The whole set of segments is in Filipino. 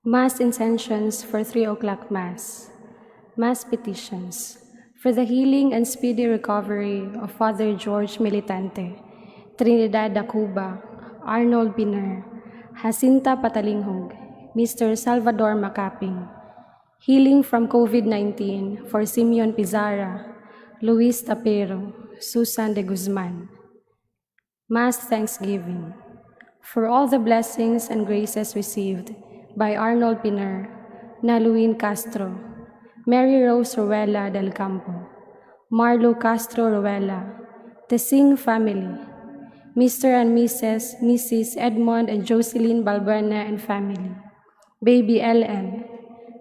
Mass intentions for 3 o'clock Mass. Mass petitions for the healing and speedy recovery of Father George Militante, Trinidad Dacuba, Arnold Piner, Jacinta Patalinghog, Mr. Salvador Macaping. Healing from COVID-19 for Simeon Pizarra, Luis Tapero, Susan de Guzman. Mass Thanksgiving for all the blessings and graces received by Arnold Piner, Naluin Castro, Mary Rose Ruela del Campo, Marlo Castro Ruela, the Singh family, Mr. and Mrs. Edmond and Jocelyn Balbuena and family, Baby LN,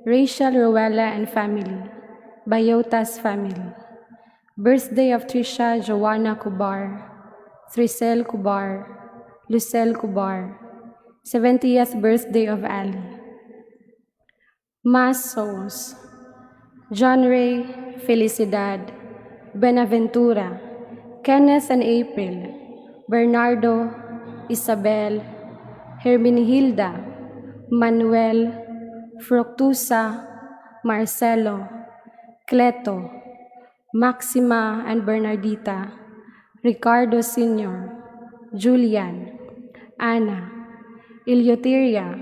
Rachel Ruela and family, Bayotas family, birthday of Trisha Joanna Cubar, Trisel Cubar, Lucel Cubar, 70th birthday of Ali. Mass souls, John Ray, Felicidad, Benaventura, Kenneth and April, Bernardo, Isabel, Herminihilda, Manuel, Fructusa, Marcelo, Cleto, Maxima and Bernardita, Ricardo Sr., Julian, Ana, Ilioteria,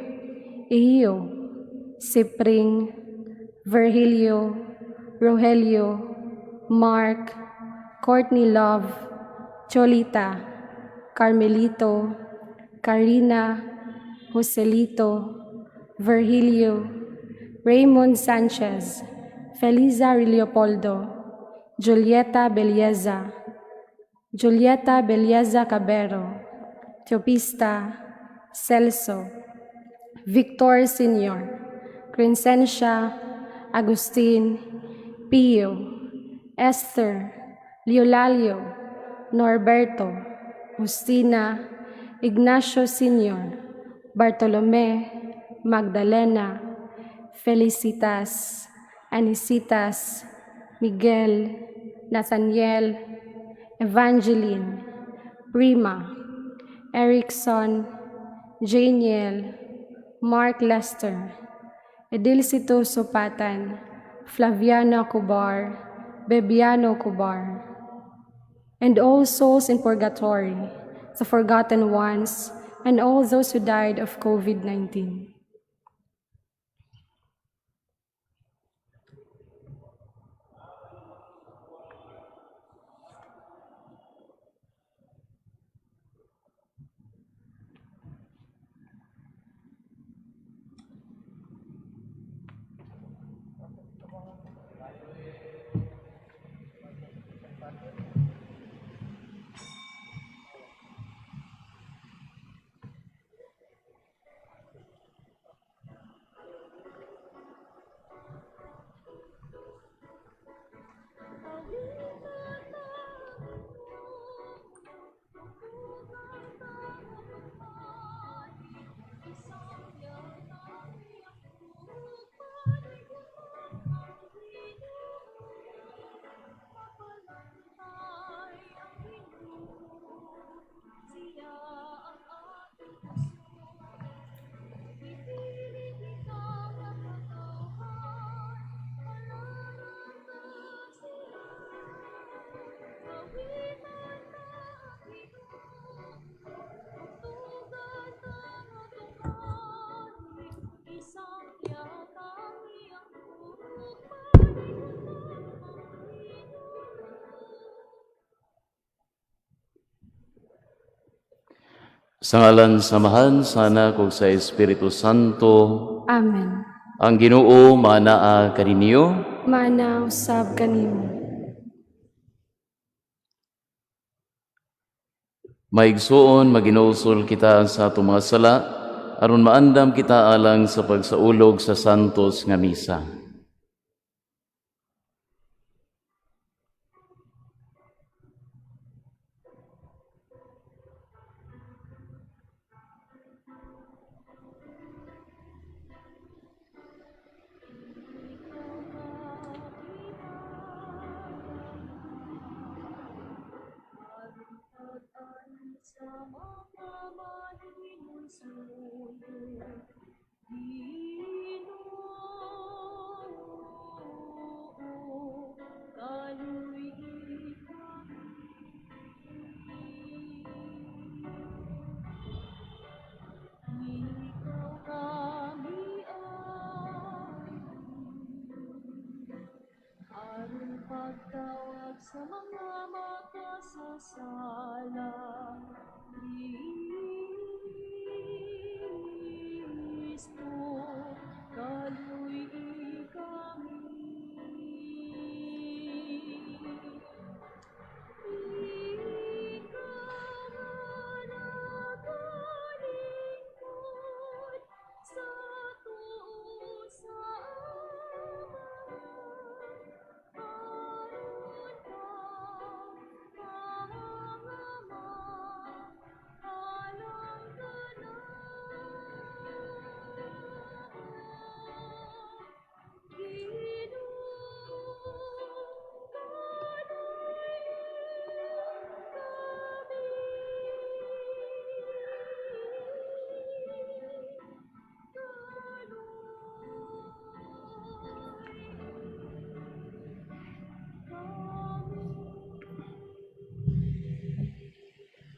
Iyo, Sipring, Virgilio, Rogelio, Mark, Courtney Love, Cholita, Carmelito, Karina, Joselito, Virgilio, Raymond Sanchez, Feliza Leopoldo, Julieta Belieza Cabero, Teopista, Celso, Victor Sr., Crescencia, Agustin, Pio, Esther, Leolalio, Norberto, Justina, Ignacio Sr., Bartolome, Magdalena, Felicitas, Anisitas, Miguel, Nathaniel, Evangeline, Prima, Erickson, Janiel, Mark Lester, Edilcito Sopatan, Flaviana Cubar, Bebiano Cubar, and all souls in purgatory, the forgotten ones, and all those who died of COVID-19. Sa ngalan samahan sana kog sa Espiritu Santo, Amen. ang Ginoo manaa kaninyo. Mana usab kanimo. Maigsuon maginulsol kita sa atong mga sala aron maandam kita alang sa pagsaulog sa santos nga misa. sa mga makasasala. Kristo, kaluy kami. Ikaw nagalingkod sa tuo sa Ama. Aron ka, Ama, alam ka na.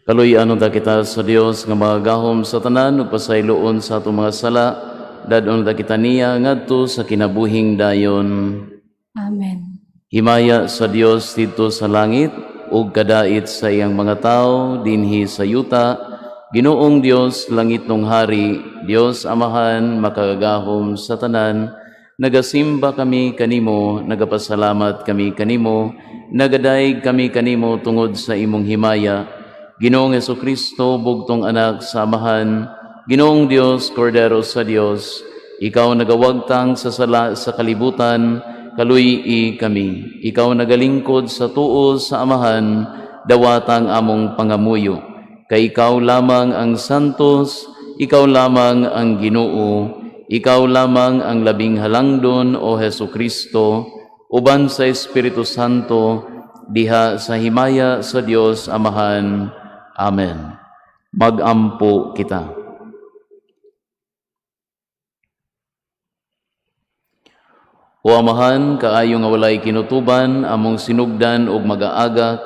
Kaluy-anon ta kita sa Dios nga magagahom sa tanan ug pasayloon sa atong mga sala, dadon ta kita niya ngadto sa kinabuhing dayon. Amen. Himaya sa Dios dito sa langit ug kadait sa iyang mga tao dinhi sa yuta. Ginoong Dios langit nung hari, Dios Amahan makagagahom sa tanan. Nagasimba kami kanimo, nagapasalamat kami kanimo, nagadaig kami kanimo tungod sa imong himaya. Ginoong Jesucristo, bugtong anak sa Amahan, Ginoong Dios, Kordero sa Dios, ikaw nagawagtang sa sala sa kalibutan, kaluy-i kami. Ikaw nagalingkod sa tuo sa Amahan, dawatang among pangamuyo. Kay ikaw lamang ang Santos, ikaw lamang ang Ginoo, ikaw lamang ang labing halangdon o Jesucristo, uban sa Espiritu Santo, diha sa himaya sa Dios Amahan. Amen. Magampo kita. O Amahan, kaayo nga walay kinutuban, among sinugdan og mag-aagak,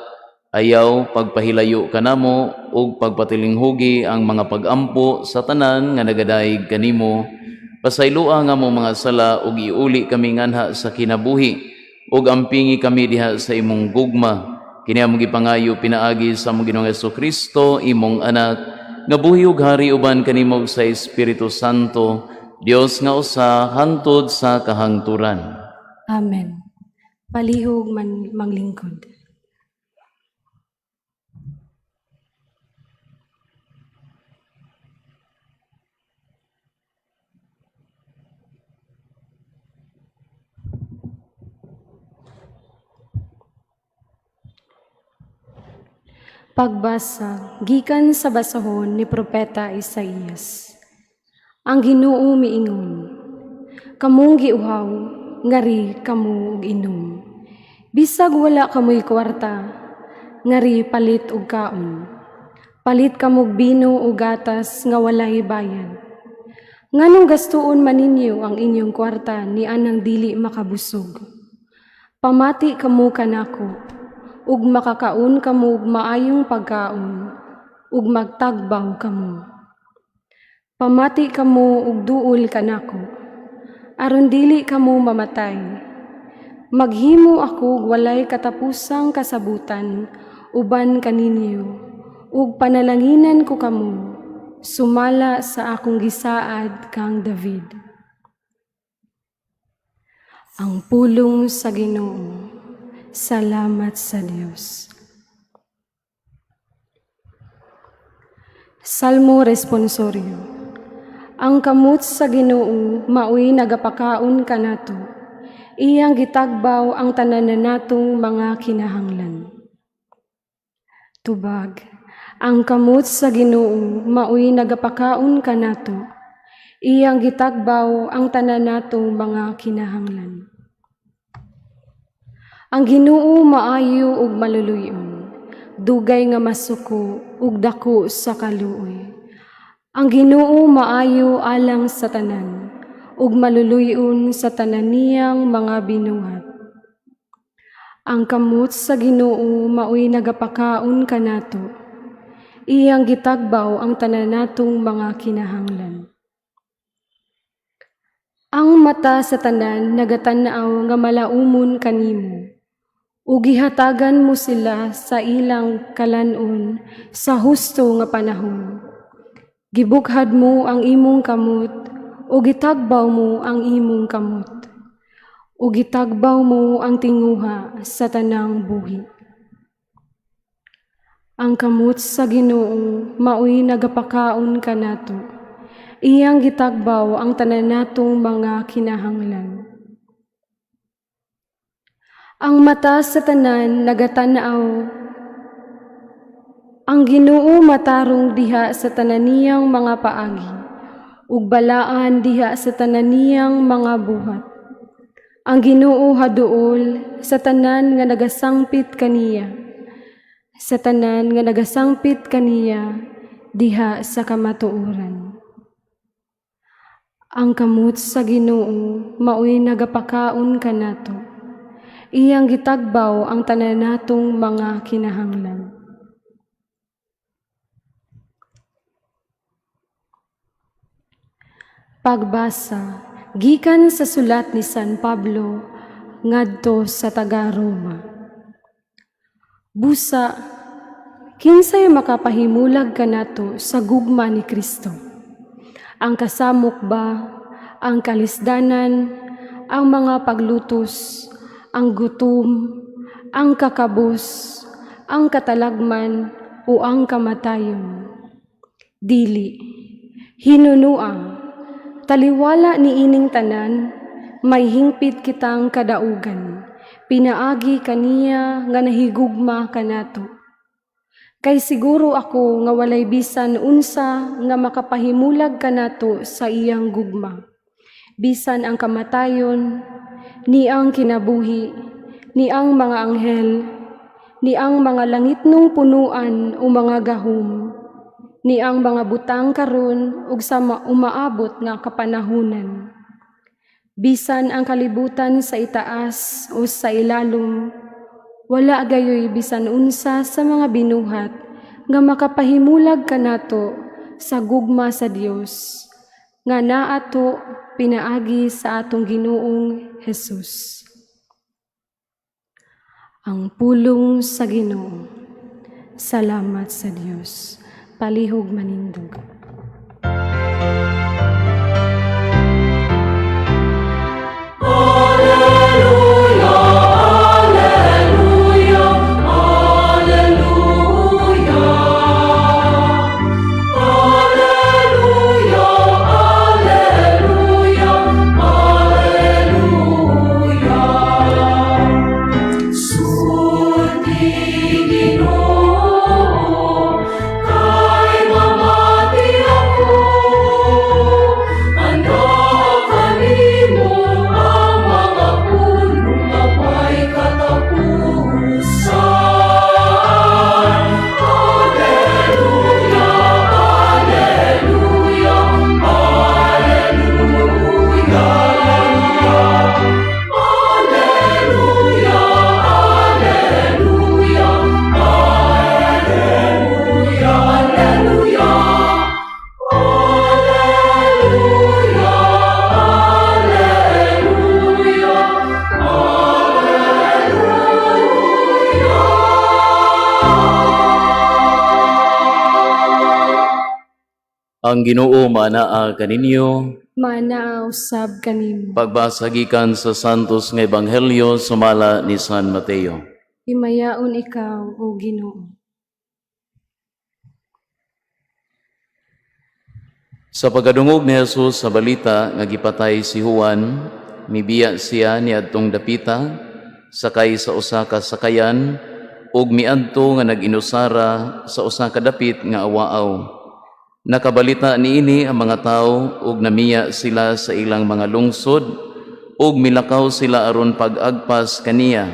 ayaw pagpahilayo kanamo ug pagpatilinghugi ang mga pagampo sa tanan nga nagadaig kanimo. Pasaylua nga among mga sala ug iuli kami nganha sa kinabuhi ug ampingi kami diha sa imong gugma. Kini among gipangayo pinaagi sa among Ginoong Jesucristo, imong anak, nga buhi ug hari uban kanimo sa Espiritu Santo, Dios nga usa hantod sa kahangturan. Amen. Palihog manglingkod. Pagbasa gikan sa basahon ni Propeta Isaías. Ang Ginoo miingon, kamong giuhaw, ngari kamo og inom. Bisag wala kamoy kwarta, ngari palit og kaon. Palit kamog bino o gatas nga walay bayad. Nganong gastuon man ninyo ang inyong kwarta ni anang dili makabusog. Pamati kamo kanako, ug makakaon kamo og maayong pagkaon, ug magtagbaw kamo. Pamati kamo og duol kanako, aron dili kamo mamatay. Maghimo ako og walay katapusang kasabutan, uban kaninyo, ug panalanginan ko kamo, sumala sa akong gisaad kang David. Ang pulong sa Ginoo. Salamat sa Diyos. Salmo Responsorio. Ang kamot sa Ginoo maoy nagapakaon kanato, iyang gitagbaw ang tanan natong mga kinahanglan. Tubag. Ang kamot sa Ginoo maoy nagapakaon kanato, iyang gitagbaw ang tanan natong mga kinahanglan. Ang Ginoo maayo ug maluluyon, dugay nga masuko ug dako sa kaluoy. Ang Ginoo maayo alang sa tanan, ug maluluyon sa tanan niyang mga binuhat. Ang kamot sa Ginoo maoy nagapakaon kanato, iyang gitagbaw ang tanan natong mga kinahanglan. Ang mata sa tanan nagatanaw nga malaumon kanimo, ug gihatagan mo sila sa ilang kalanon sa husto nga panahon. Gibukhad mo ang imong kamot, ug gitagbaw mo ang imong kamot, ug gitagbaw mo ang tinguha sa tanang buhi. Ang kamot sa Ginoo maoy nagapakaon kanato. Iyang gitagbaw ang tanan natong mga kinahanglan. Ang mata sa tanan nagatanaw. Ang Ginoo matarong diha sa tanan niyang mga paagi, ug balaan diha sa tanan niyang mga buhat. Ang Ginoo haduol sa tanan nga nagasangpit kaniya. Sa tanan nga nagasangpit kaniya diha sa kamatuoran. Ang kamot sa Ginoo maoy nagapakaon kanato. Iyang gitagbaw ang tanan natong mga kinahanglan. Pagbasa gikan sa sulat ni San Pablo ngadto sa taga-Roma. Busa, kinsay makapahimulag kanato sa gugma ni Kristo? Ang kasamok ba, ang kalisdanan, ang mga paglutos, ang gutom, ang kakabus, ang katalagman, o ang kamatayon? Dili, hinunua, taliwala ni ining tanan, may hingpit kitang kadaugan. Pinaagi kaniya nga nahigugma kanato. Kay siguro ako nga walay bisan unsa nga makapahimulag kanato sa iyang gugma. Bisan ang kamatayon, ni ang kinabuhi, ni ang mga anghel, ni ang mga langitnong punuan o mga gahom, ni ang mga butang karon ug sa umaabot nga kapanahunan. Bisan ang kalibutan sa itaas o sa ilalom, wala gayoy bisan unsa sa mga binuhat nga makapahimulag kanato sa gugma sa Dios nga naato pinaagi sa atong Ginoong Hesus. Ang pulong sa Ginoo. Salamat sa Dios. Palihog manindog. Ang Ginoo manaa kaninyo. Manaa usab kanimo. Pagbasa gikan sa Santos nga Ebanghelyo sumala ni San Mateo. Himayaon ikaw, O Ginoo. Sa pagkadungog ni Jesus sa balita nga gipatay si Juan, mibiya siya niadtong dapita, sakay sa usa ka sakayan, ug miadto nga nag-inusara sa usa ka dapit nga awaaw. Nakabalita niini ang mga tawo ug namiya sila sa ilang mga lungsod ug milakaw sila aron pag-agpas kaniya.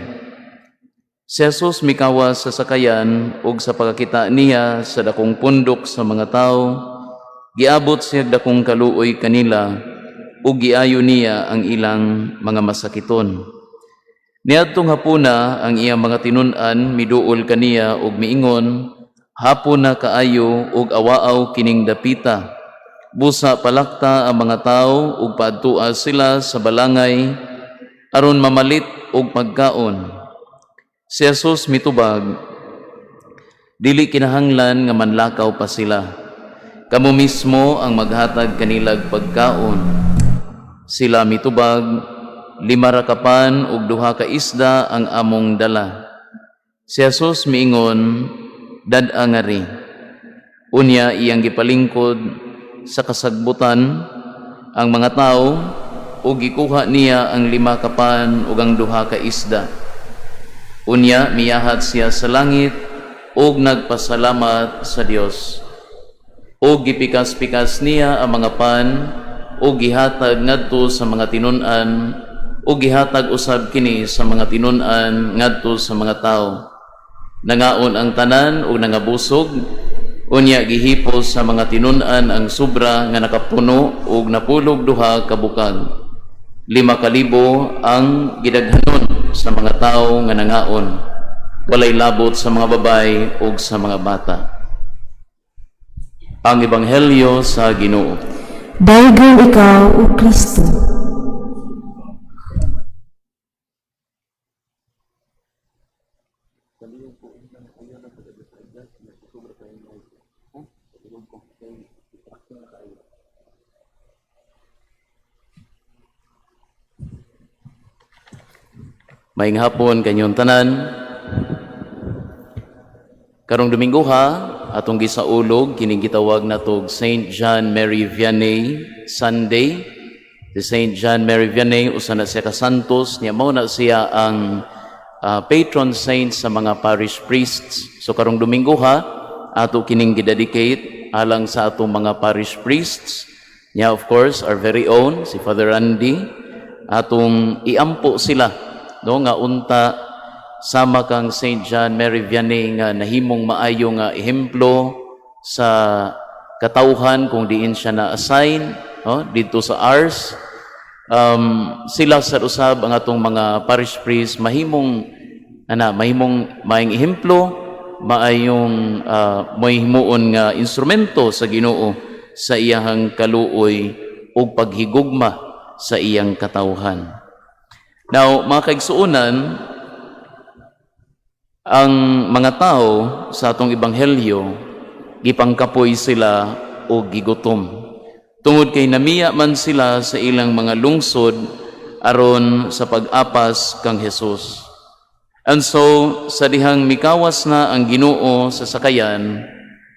Si Jesus mikawas sa sakayan ug sa pagkakita niya sa dakong pundok sa mga tawo, giabot siya dakong kaluoy kanila ug giayo niya ang ilang mga masakiton. Niadtong hapuna ang iyang mga tinun-an miduol kaniya ug miingon, hapon na kaayo ug awaaw kining dapita. Busa palakta ang mga tawo ug paadtua sila sa balangay aron mamalit og pagkaon. Si Jesus mitubag, dili kinahanglan nga manlakaw pa sila. Kamo mismo ang maghatag kanilag pagkaon. Sila mitubag, 5 ra ka pan ug 2 ka isda ang among dala. Si Jesus miingon, dad-a nga ri. Unya iyang gipalingkod sa kasagbutan ang mga tao ug gikuha niya ang 5 ka pan ug ang 2 ka isda. Unya miyahat siya sa langit ug nagpasalamat sa Dios. Ug gipikas-pikas niya ang mga pan ug gihatag ngadto sa mga tinun-an ug gihatag usab kini sa mga tinun-an ngadto sa mga tawo. Nangaon ang tanan ug nangabusog, unya gihipos sa mga tinun-an ang sobra nga nakapuno ug napulog 2 ka bukag. 5,000 ang gidaghanon sa mga tawo nga nangaon, walay labot sa mga babay ug sa mga bata. Ang Ebanghelyo sa Ginoo. Daghang ikaw, O Kristo. Maayong hapon kanyong tanan. Karong Domingo atong gisaulog kining gitawag natog Saint John Mary Vianney Sunday. Si Saint John Mary Vianney usa na siya ka santos, niya mao na siya ang patron saint sa mga parish priests. So karong Domingo ato kining gidedicate alang sa atong mga parish priests. Niya of course our very own si Father Randy, atong iampo sila no nga unta sama kang Saint John Mary Vianney nga nahimong maayo nga ehemplo sa katawhan kung diin siya na-assign no dito sa Ars. Sila sa usab ang atong mga parish priest mahimong maayong ehemplo, maayong mahimuon nga instrumento sa Ginoo sa iyang kaluoy ug paghigugma sa iyang katawhan. Now, mga kaigsuonan, ang mga tao sa atong ebanghelyo, gipangkapoy sila o gigutom. Tungod kay namiya man sila sa ilang mga lungsod aron sa pag-apas kang Hesus. And so, sa dihang mikawas na ang Ginoo sa sakayan,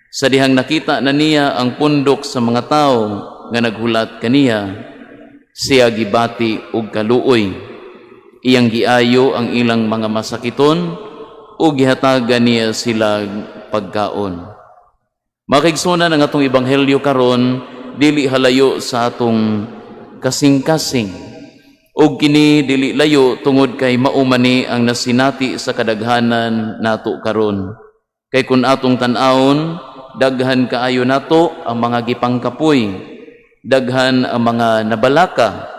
sa dihang nakita na niya ang pundok sa mga tao nga naghulat kaniya, siya gibati og kaluoy. Iyang giayo ang ilang mga masakiton o gihatagan niya sila pagkaon. Makaigsunan ang atong ebanghelyo karon dili halayo sa atong kasing-kasing o kini dili layo tungod kay maumani ang nasinati sa kadaghanan nato karon. Kay kun atong tan-awon, daghan kaayo nato ang mga gipangkapoy, daghan ang mga nabalaka,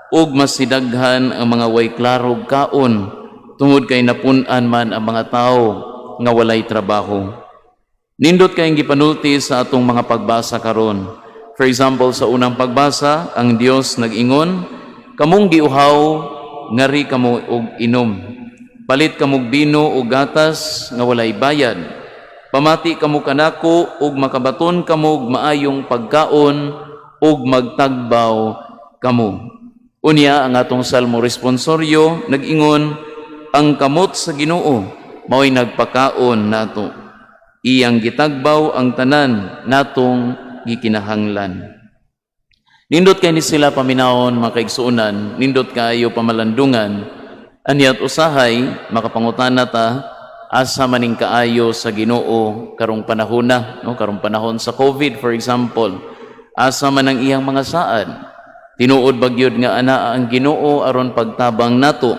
ug mas sidaghan ang mga way klarog kaon tungod kay napun-an man ang mga tao nga walay trabaho. Nindot kayong gipanulti sa atong mga pagbasa karon. For example, sa unang pagbasa, ang Dios nag-ingon, kamong giuhaw ngari kamo og inom. Palit kamog bino o gatas nga walay bayad. Pamati kamo kanako ug makabaton kamog maayong pagkaon ug magtagbaw kamo. Unya ang atong salmo responsoryo nag-ingon, ang kamot sa Ginoo mao'y nagpakaon nato. Iyang gitagbaw ang tanan natong gikinahanglan. Nindot kay ni sila paminawon mga kaigsuonan, nindot kayo pamalandungan, anyat usahay makapangutana ta asa maning kaayo sa Ginoo karong panahon na, no? Karong panahon sa COVID for example, asa man ang iyang mga saad. Tinuod bagyod nga ana ang Ginoo aron pagtabang nato,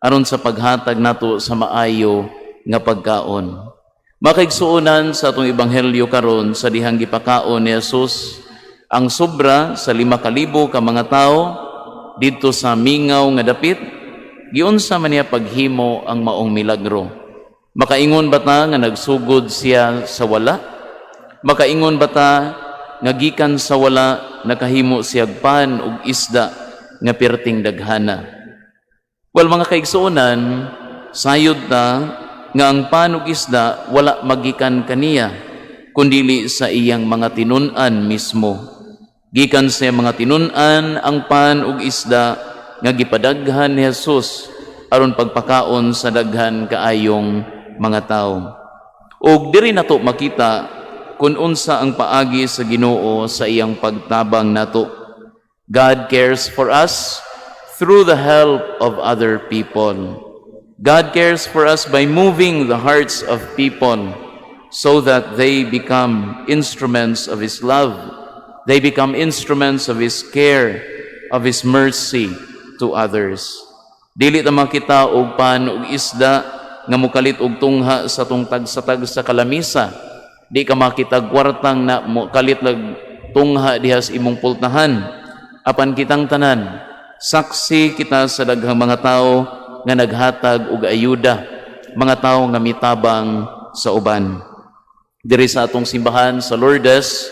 aron sa paghatag nato sa maayo nga pagkaon. Makaigsuonan sa atong ebanghelyo karon sa dihang gipakaon ni Jesus ang sobra sa 5,000 ka mga tao didto sa mingaw nga dapit, giunsa man niya paghimo ang maong milagro. Makaingon ba ta nga nagsugod siya sa wala? Makaingon ba ta nga gikan sa wala nakahimo siyag pan ug isda nga perting daghana? Well, mga kaigsuonan, sayod ta nga ang pan ug isda wala magikan kaniya kundili sa iyang mga tinun-an mismo. Gikan sa iyang mga tinun-an ang pan ug isda nga gipadaghan ni Jesus aron pagpakaon sa daghan kaayong mga tao. Ug diri nato makita kung unsa ang paagi sa Ginoo sa iyang pagtabang nato. God cares for us through the help of other people. God cares for us by moving the hearts of people so that they become instruments of His love. They become instruments of His care, of His mercy to others. Dili ta makita og pan og isda nga mukalit og tungha sa tungtag sa kalamisa. Di ka makita kwartang na mukalit lag tungha diha sa imong pultahan. Apan kitang tanan, saksi kita sa daghang mga tao nga naghatag og ayuda, mga tao nga mitabang sa uban. Diri sa atong simbahan sa Lourdes,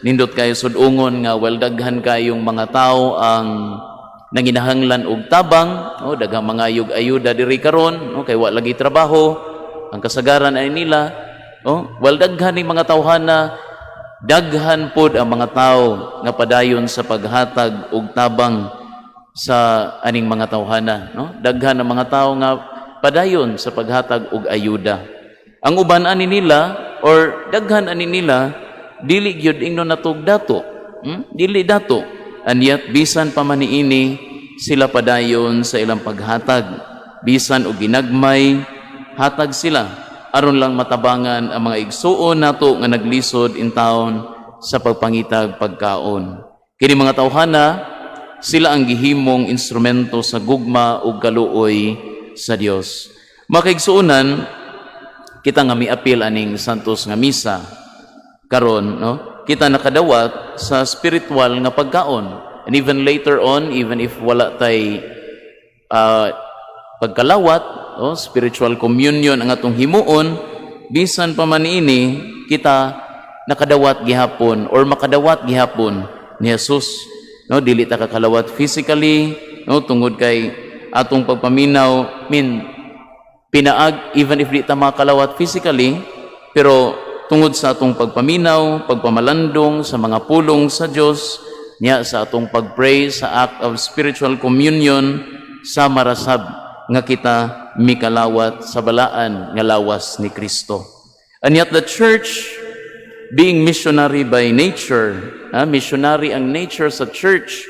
nindot kayo sudungon nga daghan kayong mga tao ang nanginahanglan og tabang, daghang mga ayuda diri karon, kay wa lagi trabaho, ang kasagaran ay nila, daghan ni mga tawhana, daghan pod ang mga tao nga padayon sa paghatag og tabang sa aning mga tawhana, daghan ang mga tao nga padayon sa paghatag og ayuda. Ang uban ani nila or daghan ani nila dili gyud ingnon natog dato, dili dato, and yet bisan pa man niini sila padayon sa ilang paghatag, bisan og ginagmay hatag sila aron lang matabangan ang mga igsuon nato nga naglisod in town sa pagpangitag pagkaon. Kini mga tawhana, sila ang gihimong instrumento sa gugma ug kaluoy sa Dios. Makaigsuonan, kita nga miapil aning santos nga misa karon, kita nakadawat sa spiritual nga pagkaon. And even later on, even if wala tay pagkalawat, spiritual communion ang atong himuon, bisan pa man ini kita nakadawat gihapon or makadawat gihapon ni Jesus. Dili ta kakalawat physically, tungod kay atong pagpaminaw, pinaag even if di ta makalawat physically, pero tungod sa atong pagpaminaw, pagpamalandong sa mga pulong sa Dios, niya sa atong pagpray sa act of spiritual communion, sa marasab nga kita mikalawat sa balaan nga lawas ni Kristo. And yet the church, being missionary by nature, missionary ang nature sa church,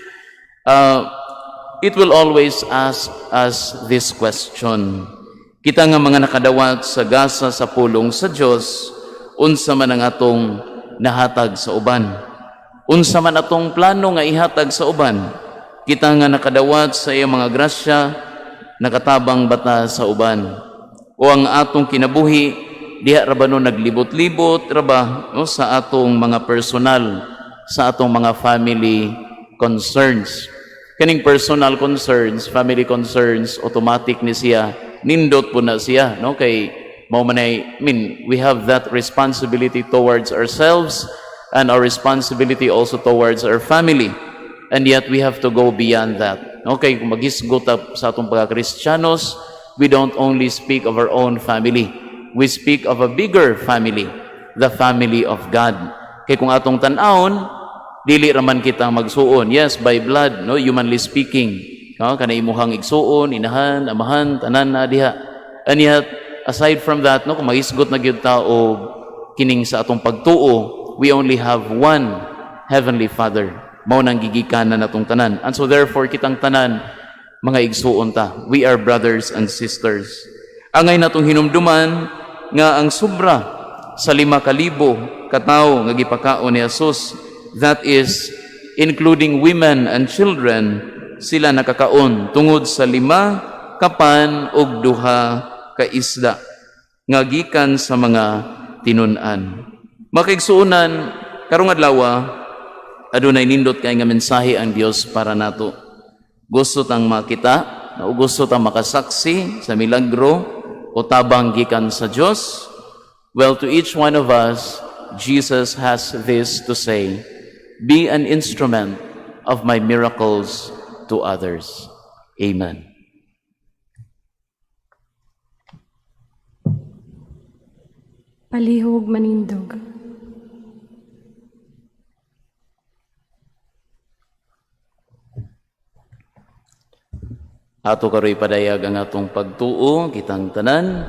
it will always ask us this question. Kita nga mga nakadawat sa gasa sa pulong sa Dios, unsa man ang atong nahatag sa uban? Unsa man atong plano nga ihatag sa uban? Kita nga nakadawat sa iyang mga grasya, nakatabang bata sa uban. O ang atong kinabuhi, diha ra ba no naglibot-libot ra ba sa atong mga personal, sa atong mga family concerns. Kaning personal concerns, family concerns, automatic ni siya, nindot po na siya, kay mao man we have that responsibility towards ourselves and our responsibility also towards our family. And yet we have to go beyond that. Okay, kung magisgot sa atong pagka-Kristiyanos, we don't only speak of our own family. We speak of a bigger family, the family of God. Kaya kung atong tan-aon, dili raman kita magsuon. Yes, by blood, humanly speaking. Kana imuhang igsuon, inahan, amahan, tanan na diha. And yet, aside from that, kung magisgot na gyud ta o kining sa atong pagtuo, we only have one Heavenly Father. Mao nang gigikanan natong tanan. And so therefore, kitang tanan, mga igsuon ta. We are brothers and sisters. Angay natong hinumduman nga ang sobra sa 5,000 katao nga gipakaon ni Jesus, that is, including women and children, sila nakakaon tungod sa 5 kapan ug 2 ka isda nga gikan sa mga tinun-an. Makaigsuonan, karong adlaw, adunay nindot kay nga mensahe ang Dios para nato. Gusto tang makita, o gusto tang makasaksi sa milagro o tabang gikan sa Dios. Well, to each one of us, Jesus has this to say: be an instrument of my miracles to others. Amen. palihog manindog. Ato karoy padayag ang atong pagtuo, kitang tanan,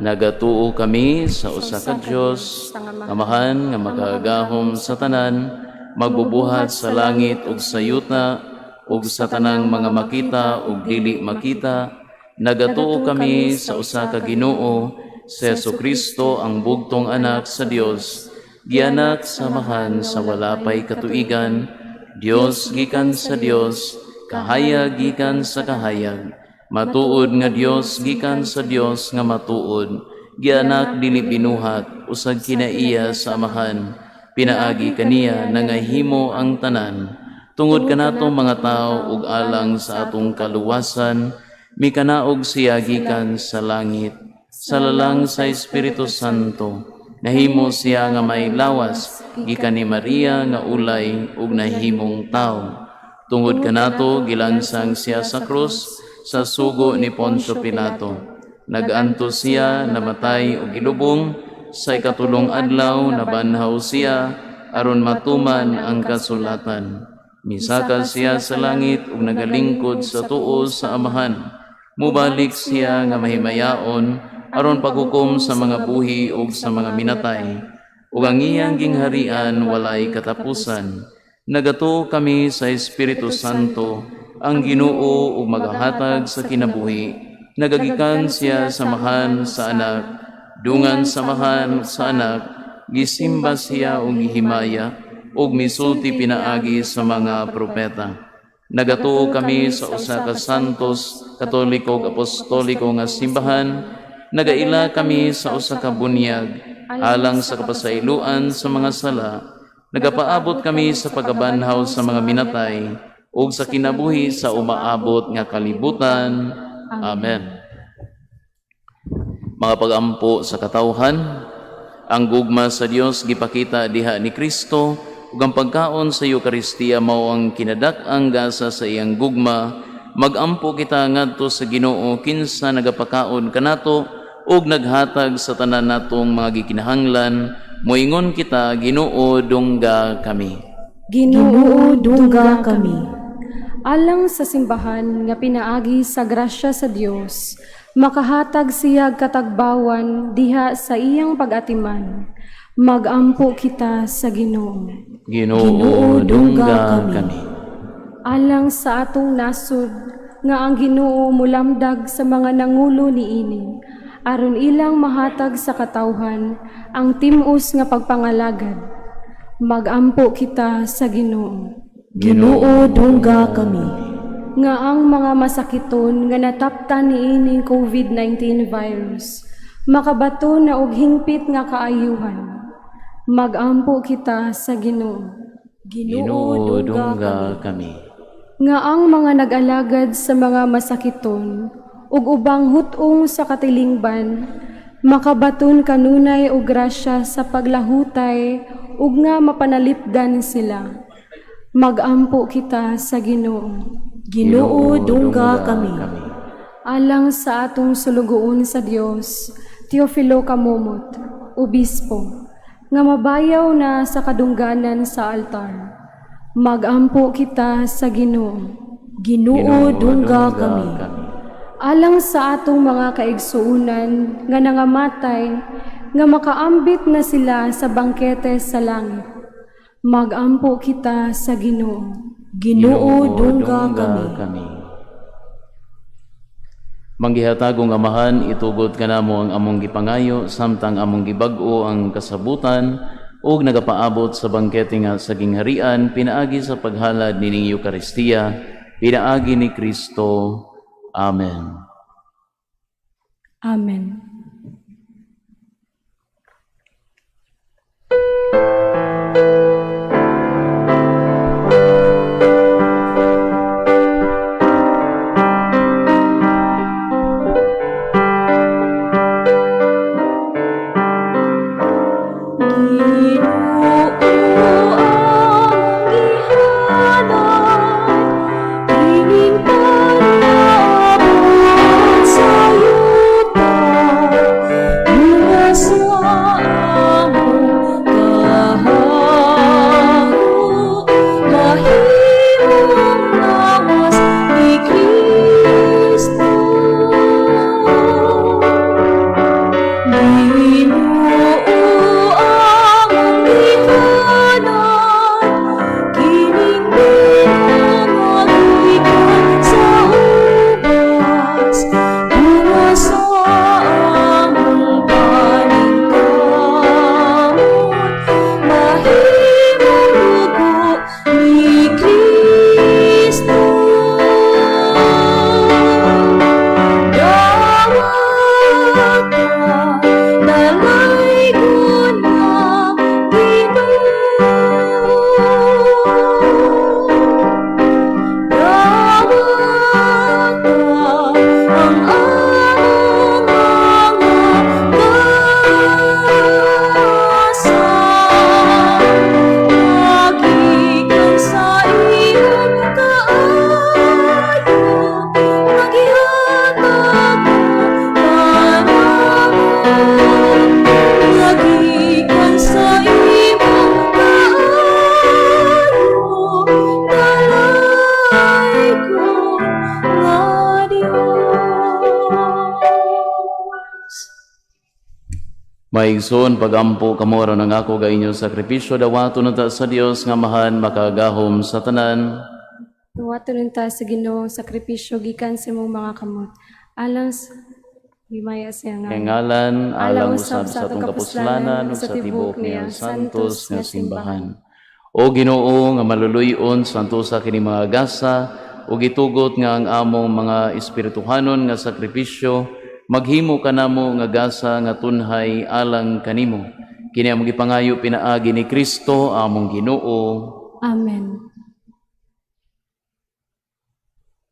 nagatuo kami sa usa ka Dios, Amahan nga makagahom sa tanan, magbubuhat sa langit ug sa yuta, ug sa tanang mga makita ug dili makita, nagatuo kami sa usa ka Ginoo, si Jesucristo ang bugtong anak sa Dios, gianak sa amahan sa wala pay katuigan, Dios gikan sa Dios, kahayag gikan sa kahayag, matuod nga Dios gikan sa Dios nga matuod, gianak dili binuhat, usag kinaiya sa amahan, pinaagi kaniya nangahimo ang tanan, tungod kanato mga tao ug alang sa atong kaluwasan, mikanaog siya gikan sa langit, sa lalang sa Espiritu Santo, nahimo siya nga may lawas, gikan ni Maria nga ulay ug nahimong tao. Tungod kanato gilansang siya sa krus sa sugo ni Poncio Pilato. Naganto siya, namatay ug gilubong, sa ikatulong adlaw nabanhaw siya aron matuman ang kasulatan. Misaka siya sa langit ug nagalingkod sa tuo sa amahan. Mubalik siya nga mahimayaon aron paghukom sa mga buhi ug sa mga minatay. Ug ang iyang gingharian walay katapusan. Nagatuo kami sa Espiritu Santo, ang Ginoo ug magahatag sa kinabuhi. Nagagikan siya sa mahan sa anak, dungan sa mahan sa anak, gisimba siya ug gihimaya, ug misulti pinaagi sa mga propeta. Nagatuo kami sa usa ka santos, katoliko ug apostoliko nga simbahan, nagaila kami sa usa ka bunyag, alang sa kapasayloan sa mga sala, nagapaabot kami sa pagabanhaw sa mga minatay, ug sa kinabuhi sa umaabot nga kalibutan. Amen. Mga pagampo sa katawhan, ang gugma sa Dios gipakita diha ni Kristo, ug ang pagkaon sa Eucharistia mao ang kinadak-ang gasa sa iyang gugma. Magampo kita ngadto sa Ginoo kinsa nagapakaon kanato ug naghatag sa tanan natong mga gikinahanglan. Moingon kita, Ginoo dungga kami. Ginoo dungga kami. Alang sa simbahan nga pinaagi sa grasya sa Dios, makahatag siya katagbawan diha sa iyang pag-atiman. Magampo kita sa Ginoo. Ginoo dungga kami. Alang sa atong nasud nga ang Ginoo mulamdag sa mga nangulo niini, aron ilang mahatag sa katawhan ang timus nga pagpangalagad. Magampo kita sa Ginoo. Ginoo dungga kami. Nga ang mga masakiton nga nataptan niining COVID-19 virus, makabato na og hingpit nga kaayuhan. Magampo kita sa Ginoo. Ginoo dungga kami. Nga ang mga nag-alagad sa mga masakiton ug ubang hutong sa katilingban, makabaton kanunay og grasya sa paglahutay ug nga mapanalipdan sila. Magampo kita sa Ginoo. Ginoo dungga kami. Alang sa atong sulugoon sa Dios, Teofilo Kamomot, Obispo, nga mabayaw na sa kadungganan sa altar. Magampo kita sa Ginoo. Ginoo dungga kami. Alang sa atong mga kaigsuunan nga nangamatay, nga makaambit na sila sa bangkete sa langit. Magampo kita sa Ginoo. Ginoo dungga kami. Manggihatagong Amahan, itugod ka namo ang among gipangayo, samtang among gibag-o ang kasabutan, ug nagapaabot sa bangkete nga sa gingharian, pinaagi sa paghalad nining Eucharistia, pinaagi ni Kristo. Amen. Amen. Ining panabot sa yuta. Maigsoon pagampo kamoro ng ako gainyo sakripisyo dawato nata sa Dios nga mahan makagahom sa tanan. Tuwato ta sa Ginoo sakripisyo gikan sa imong mga kamot. Alang himaya siya nga. Kay ngalan alang usab usab sa atong kapuslanan ug sa tibok niya santos nga simbahan. O Ginoo nga maluluyon santosa kini mga gasa ug gitugot nga ang among mga espirituhanon nga sakripisyo maghimo kanamo nga gasa nga tunhay alang kanimo. Kini among gipangayo pinaagi ni Kristo among Ginoo. Amen.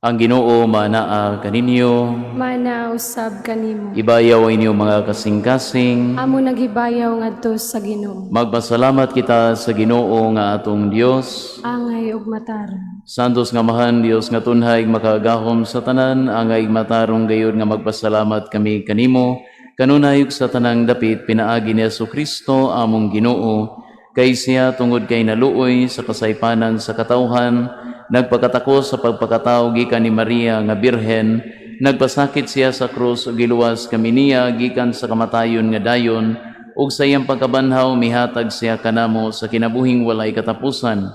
Ang Ginoo manaa kaninyo. Mana usab kanimo. Ibayaw inyo mga kasing-kasing. Amo naghibayaw ngadto sa Ginoo. Magpasalamat kita sa Ginoo nga atong Dios. Angay ug mataron. Santos nga mahan Dios nga tunhay makagahom sa tanan, angay matarong gayud nga magpasalamat kami kanimo. Kanunay ug sa tanang dapit pinaagi ni Jesucristo among Ginoo. Kay siya tungod kay naluoy sa kasaypanan sa katawhan, nagpakatako sa pagpakatao gikan ni Maria nga birhen, nagpasakit siya sa krus ug giluwas kami niya gikan sa kamatayon nga dayon, ug sa iyang pagkabanhaw mihatag siya kanamo sa kinabuhing walay katapusan.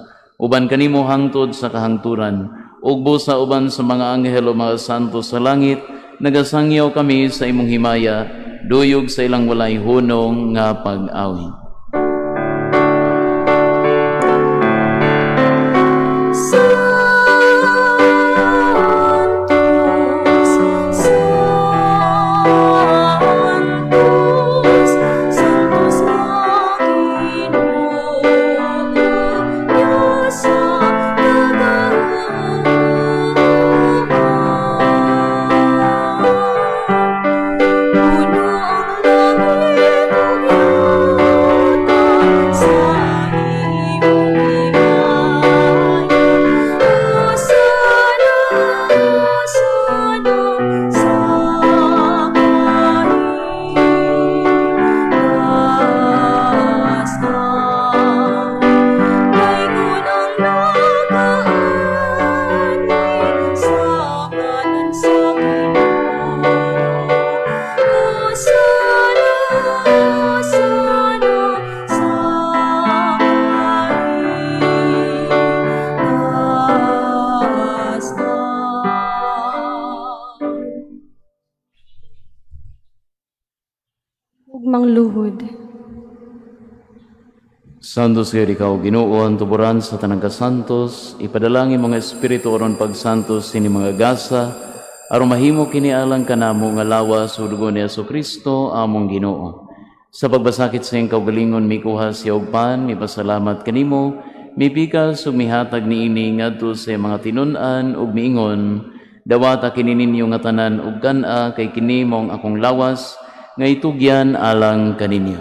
Uban kanimo hangtod sa kahangturan, ug busa uban sa mga anghel o mga santo sa langit, nagasangyaw kami sa imong himaya, duyog sa ilang walay hunong nga pag-awi. Ug mangluhod. Santos kayo ikaw, Ginoo, ang tuburan sa tanang kasantos, ipadalangin mga espiritu oron pagsantos sini mga gasa, aron mahimo kini alang kanamo nga lawas sa dugo ni Jesucristo among Ginoo. Sa pagbasakit sa iyang kaugalingon mikuha siya og pan, mipasalamat kanimo, mipikas ug mihatag niini ngadto sa mga tinun-an ug miingon, dawata kini ninyo nga tanan ug kan-a kay kini mao ang akong lawas nga itugyan alang kaninyo.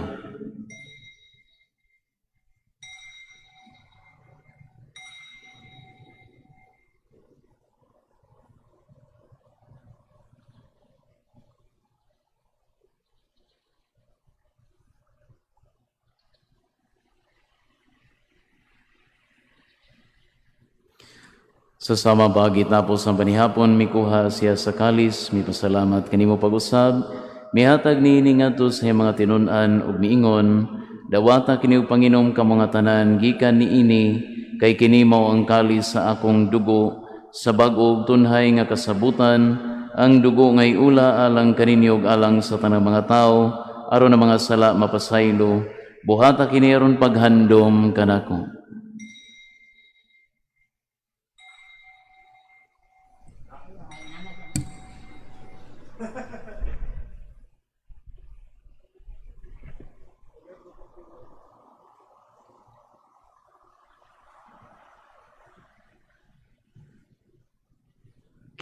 Sa sama bagit tapos ang panihapon, mikuha siya sa kalis, mipasalamat kanimo pag-usab, mihatag niini ngadto sa mga tinun-an ug miingon, dawata kini og panginom kamo nga tanan gikan niini, kay kini mao ang kalis sa akong dugo, sa bag-og tunhay nga kasabutan, ang dugo ngay ula alang kaninyo ug alang sa tanang mga tao, aron ang mga sala mapasaylo, buhata kini aron paghandom kanako.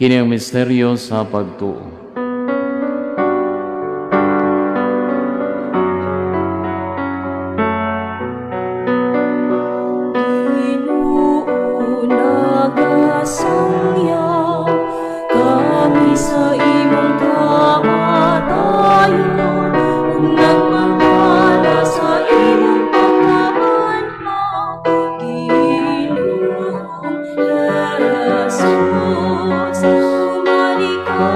Kini ang misteryo sa pagtuo. Ginoo nagasangyaw kami sa imong kamatayon, ug nagmantala sa imong pagkabanhaw. Ginoong Jesus, bumalik ka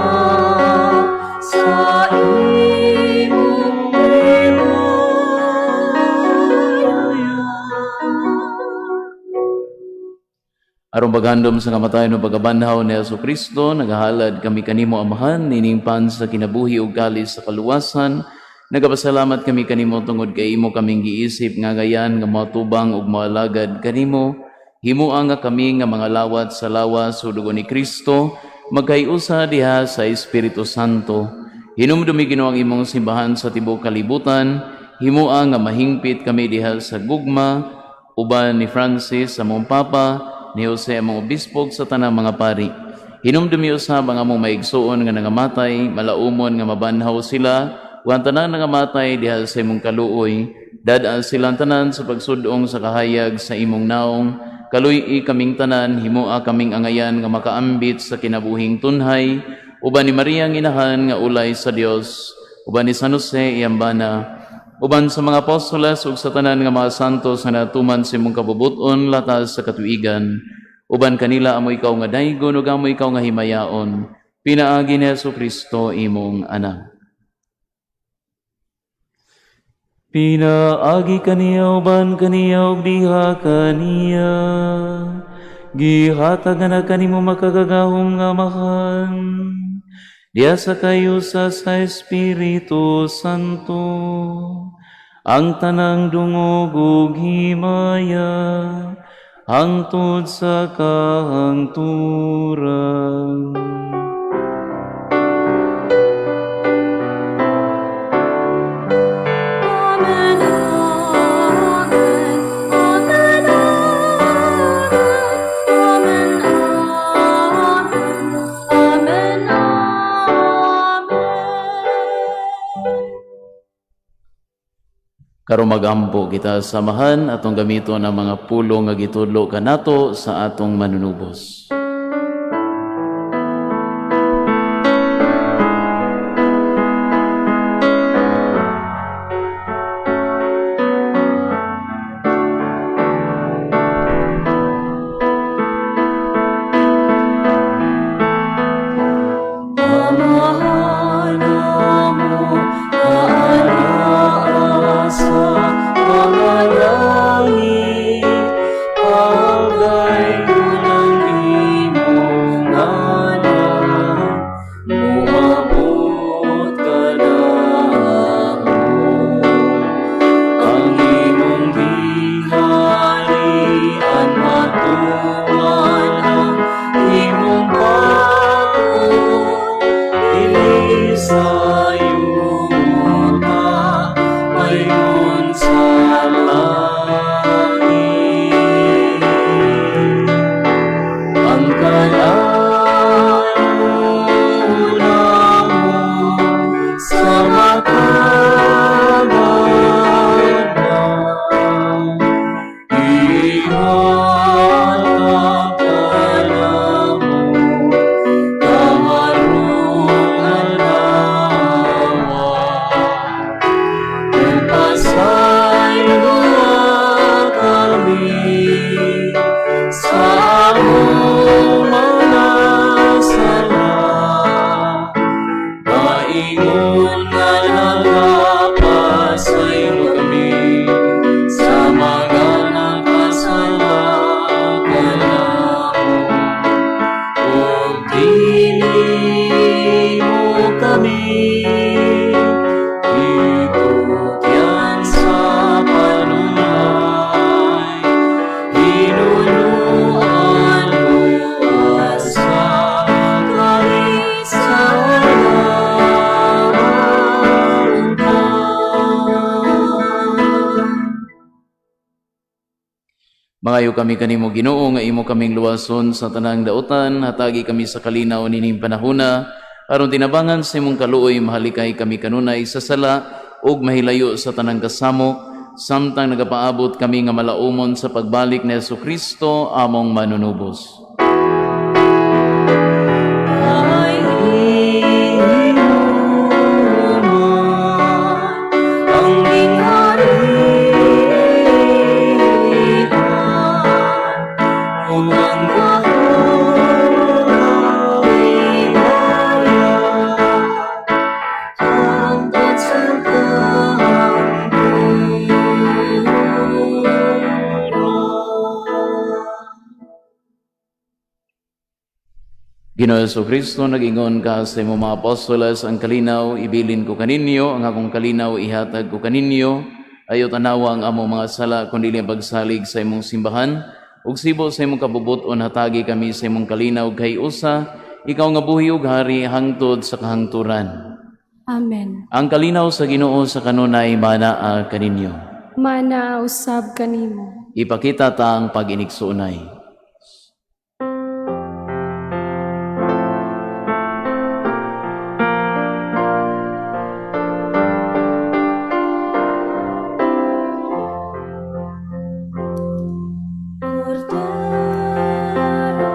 Aron paghandom sa kamatayon o pagabanhaw ni Yesu Kristo, nagahalad kami kanimo amahan, niningpan sa kinabuhi ug kalis sa kaluwasan. Nagapasalamat kami kanimo tungod kay imo kaming giisip nga gayan nga matubang ug maalagad kanimo. Himuang nga kami nga mga lawat sa lawas sa dugo ni Kristo, magkayusa diha sa Espiritu Santo. Hinumdumi Ginoo ang imong simbahan sa tibuok kalibutan, himuang nga mahingpit kami diha sa gugma, uban ni Francis among Papa, ni Jose among Obispog sa tanang mga pari. Hinumdumi usab ang among maigsuon nga nangamatay, malaumon nga mabanhaw sila, wan tanan nangamatay diha sa imong kaluoy, dadaan silang tanan sa pagsudong sa kahayag sa imong naong, kaluy kaming tanan, himua kaming angayan nga makaambit sa kinabuhing tunhay, uban ni Maria ang inahan nga ulay sa Dios, uban ni San Jose iyambana, uban sa mga apostoles ug sa tanan nga mga santos nga natuman sa imong kabubuton latas sa katuigan, uban kanila amo ikaw nga daygon ug amo ikaw nga himayaon, pinaagi ni Jesucristo imong anak. Pinaagi kaniya uban kaniya ug diha kaniya. Gihatag na kanimo makagagahom nga mahan. Diya sa kayo sa Espiritu Santo. Ang tanang dungog ug himaya hangtod sa kahangturan. Amen, amen, amen, amen, amen, amen, Karon magampo kita samahan atong gamiton ang mga pulong nga gitudlo kanato sa atong manunubos. Amahan mo kaalaasa mga langit, pagayunan imong ngalan, muabot ka na ang imong gingharian matuman ang imong pag-ibig sa yuta mayon sa langit. Ang kalaunan mo sa makabanang ihatag ka na mo kaharungan nawa. Upasaylo kami sa among mga sala, maingon nga nagapasaylo kami sa mga nakasala kanamo. Ug dili mo kami itugyan sa panunay, hinunuan mo sa kalisanan. Mangayo kami kanimo Ginoo nga imo kaming luwason sa tanang dautan, hatagi kami sa kalinaw nining panahona, aron tinabangan sa imong kaluoy mahalikay kami kanunay sa sala ug mahilayo sa tanang kasamok, samtang nagapaabot kami nga malaumon sa pagbalik ni Jesucristo among manunubos. Ay inuman ang gingharian ug ang kahimaya hangtod sa kahangturan. Ginoong Kristo, nag-ingon ka sa imong mga apostolas, ang kalinaw ibilin ko kaninyo, ang akong kalinaw ihatag ko kaninyo, ayo tanawa ang among mga sala, kundi pagsalig sa imong simbahan, ug sibo sa imong kabubuton hatagi kami sa imong kalinaw kay usa, ikaw nga buhi ug hari hangtod sa kahangturan. Amen. Ang kalinaw sa Ginoo sa kanunay manaa kaninyo. Mana usab kanimo. Ipakita ta ang pag-iniksunay. Cordero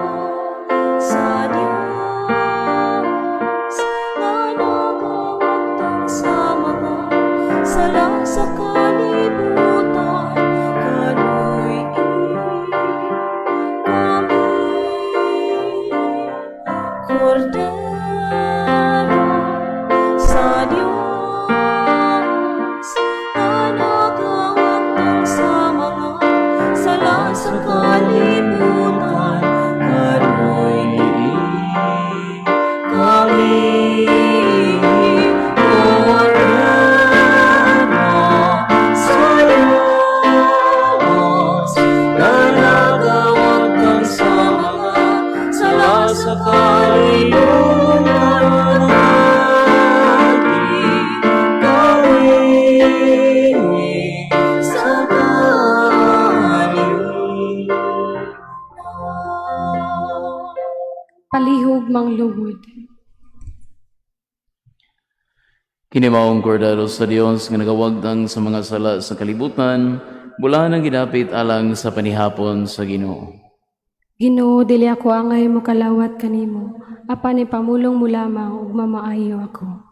sa Diyos, na nagawagtang sa mga sala sa kalibutan, kanuy kami. Cordero sa Diyos, na nagawagtang sa mga sala sa kalibutan, kanuy kami. Cordero sa Diyos, na nagawagtang sa mga sala sa kalibutan, sa Palihog manglugod. Kinimaong Kordero sa Dios nga nagawagtang sa mga sala sa kalibutan, bulahan ang gidapit alang sa panihapon sa Ginoo. Ginoo, dili ako angay mo kalawat kanimo, apan ipamulong mo lamang ug mamaayo ako.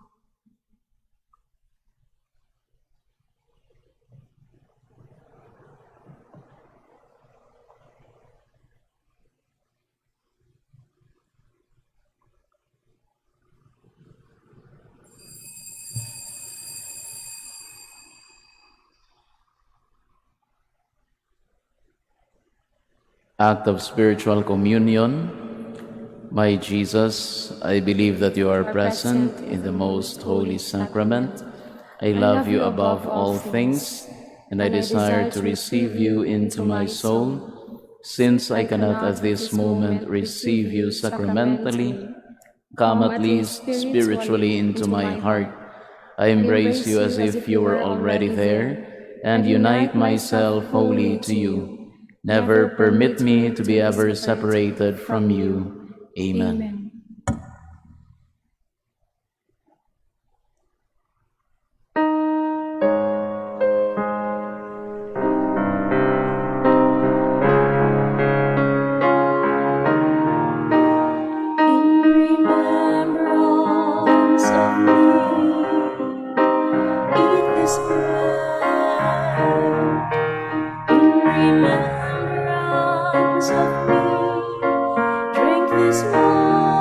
Act of spiritual communion. My Jesus, I believe that you are present in the most holy sacrament. I love you above all things, and I desire to receive you into my soul. Since I cannot at this moment receive you sacramentally, come at least spiritually into my heart. I embrace you as if you were already there, and unite myself wholly to you. Never permit me to be ever separated from you. Amen. In remembrance of me, eat this bread. In remembrance of me, drink this wine.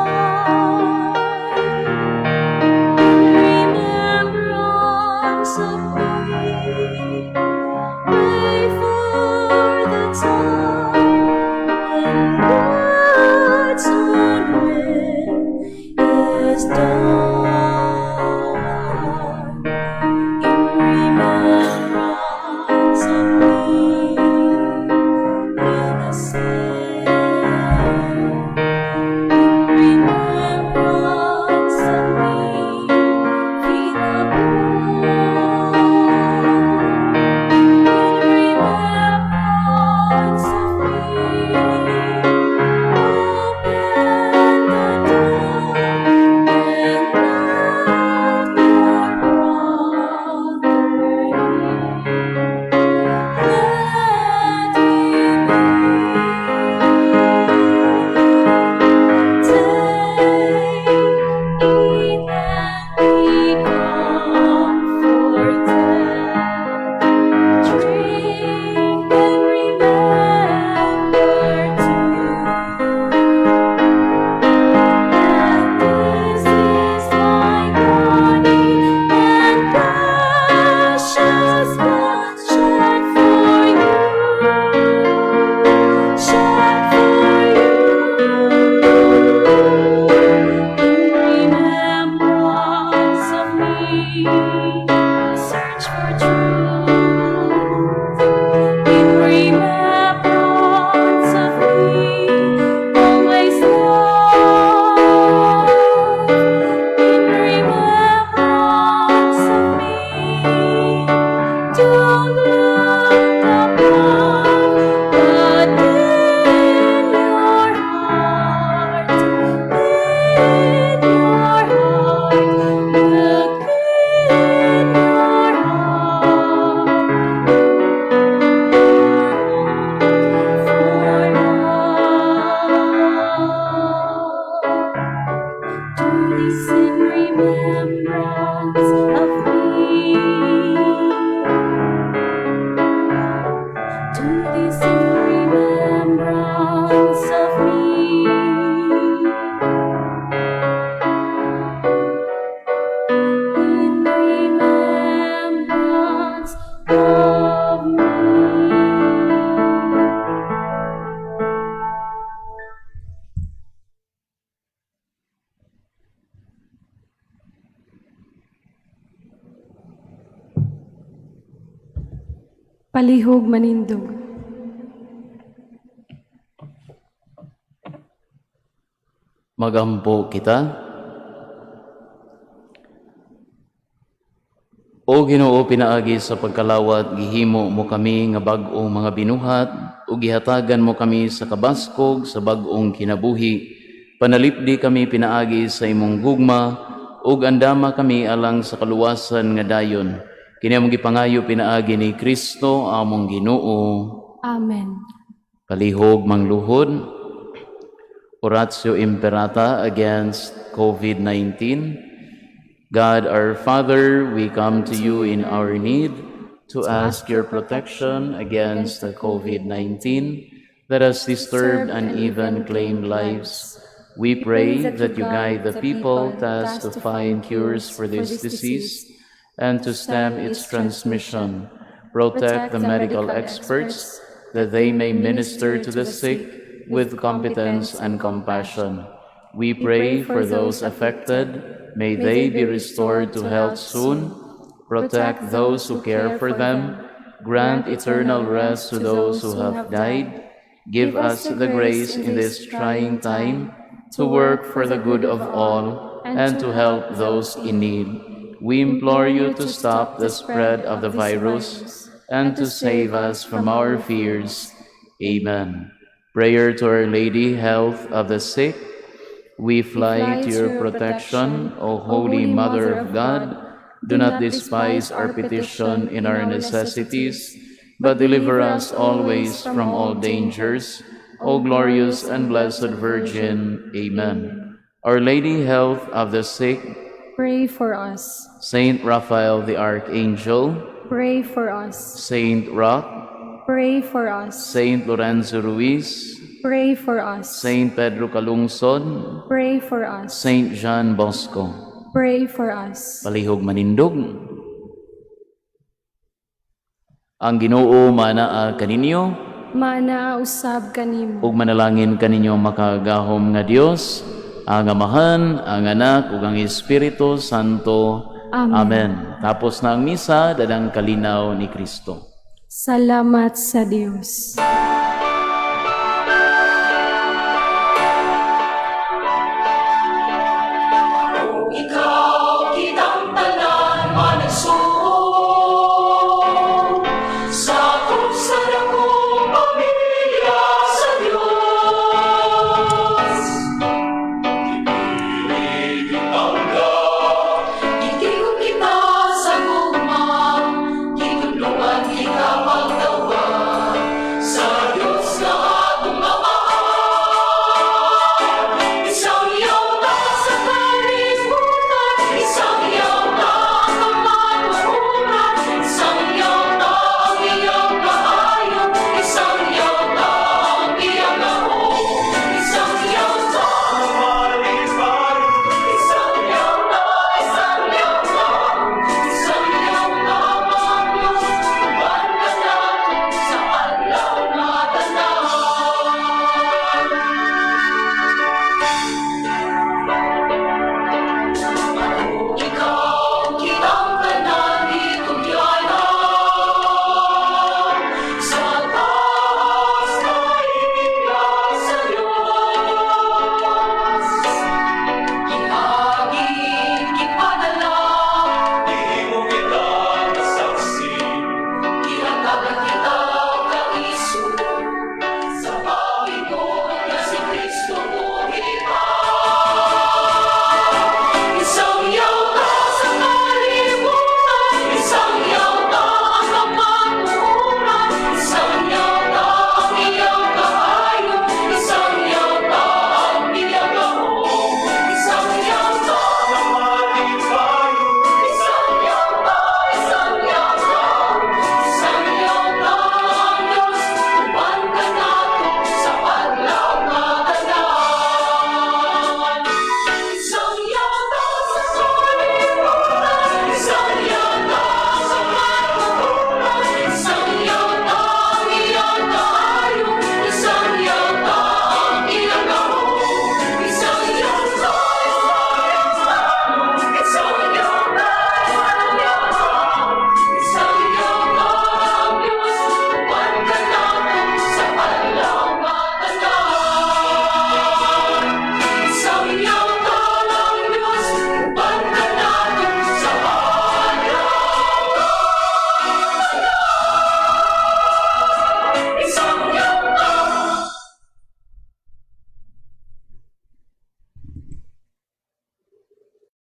of me. Palihog manindog. Magampo kita. O Ginoo, pinaagi sa pagkalawat, gihimo mo kami nga bag-ong mga binuhat, o gihatagan mo kami sa kabaskog sa bag-ong kinabuhi. Panalipdi kami pinaagi sa imong gugma, ug andama kami alang sa kaluwasan nga dayon. Kini among gipangayo pinaagi ni Kristo among Ginoo. Amen. Palihog mangluhod. Oratio Imperata against COVID-19. God our Father, we come to you in our need to ask your protection against the COVID-19 that has disturbed and even claimed lives. We pray that you guide the people tasked to find cures for this disease and to stem its transmission. Protect the medical experts that they may minister to the sick with competence and compassion. We pray for those affected. May they be restored to health soon. Protect those who care for them. Grant eternal rest to those who have died. Give us the grace in this trying time to work for the good of all and to help those in need. We implore you to stop the spread of the virus and to save us from our fears. Amen. Prayer to Our Lady, health of the sick. We fly to your protection, O Holy Mother of God. Do not despise our petition in our necessities, but deliver us always from all dangers. O glorious and blessed Virgin. Amen. Our Lady, health of the sick. Pray for us. Saint Raphael the Archangel. Pray for us. Saint Roch. Pray for us. Saint Lorenzo Ruiz. Pray for us. Saint Pedro Calungsod. Pray for us. Saint John Bosco. Pray for us. Palihog manindog. Ang Ginoo manaa kaninyo, Mana usab kanimo. ug manalangin kaninyo makagahom nga Dios, ang Amahan, ang Anak, ug ang Espiritu Santo. Amen. Amen. Tapos na ang misa, dadang kalinaw ni Kristo. Salamat sa Dios.